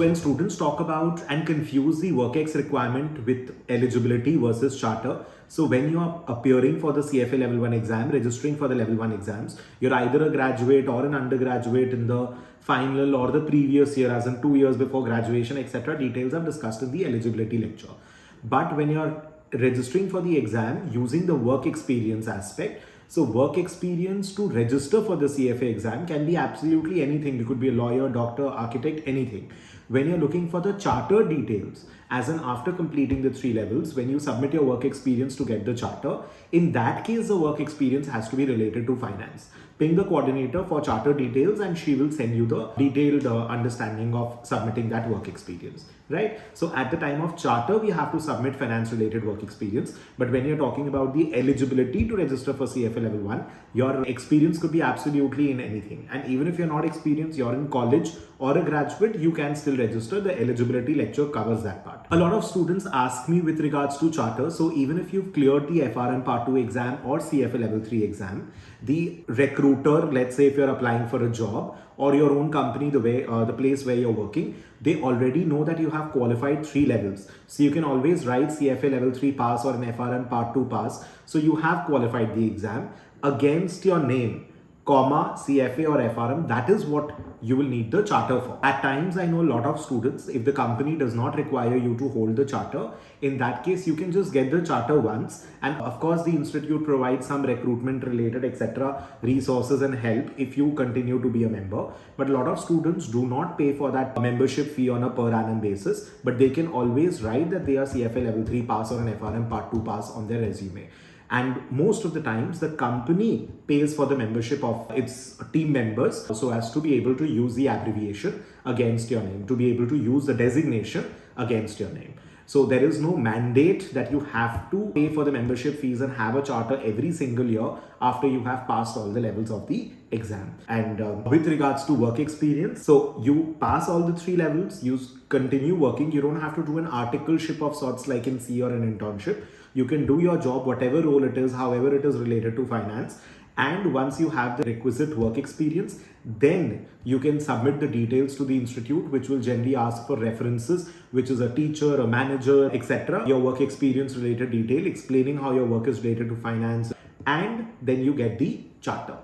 When students talk about and confuse the WorkX requirement with eligibility versus charter, so when you are appearing for the CFA level 1 exam, registering for the level 1 exams, you're either a graduate or an undergraduate in the final or the previous year, as in 2 years before graduation, etc. Details are discussed in the eligibility lecture. But when you're registering for the exam using the work experience aspect, so work experience to register for the CFA exam can be absolutely anything. You could be a lawyer, doctor, architect, anything. When you're looking for the charter details, as in after completing the 3 levels, when you submit your work experience to get the charter, in that case, the work experience has to be related to finance. Ping the coordinator for charter details and she will send you the detailed understanding of submitting that work experience, right? So at the time of charter, we have to submit finance related work experience. But when you're talking about the eligibility to register for CFA level 1, your experience could be absolutely in anything. And even if you're not experienced, you're in college or a graduate, you can still register. The eligibility lecture covers that part. A lot of students ask me with regards to charter. So even if you've cleared the FRM Part 2 exam or CFA level 3 exam, the recruiter, let's say if you're applying for a job or your own company, the place where you're working, they already know that you have qualified 3 levels. So you can always write CFA level 3 pass or an FRM Part 2 pass. So you have qualified the exam against your name, comma, CFA or FRM. That is what you will need the charter for. At times, I know a lot of students, if the company does not require you to hold the charter, in that case, you can just get the charter once. And of course, the institute provides some recruitment related, etc. resources and help if you continue to be a member. But a lot of students do not pay for that membership fee on a per annum basis, but they can always write that they are CFA level 3 pass or an FRM Part 2 pass on their resume. And most of the times, the company pays for the membership of its team members so as to be able to use the abbreviation against your name, to be able to use the designation against your name. So there is no mandate that you have to pay for the membership fees and have a charter every single year after you have passed all the levels of the exam. And with regards to work experience, so you pass all the 3 levels, you continue working. You don't have to do an articleship of sorts like in C or an internship. You can do your job, whatever role it is, however it is related to finance. And once you have the requisite work experience, then you can submit the details to the institute, which will generally ask for references, which is a teacher, a manager, etc. Your work experience related detail, explaining how your work is related to finance, and then you get the charter.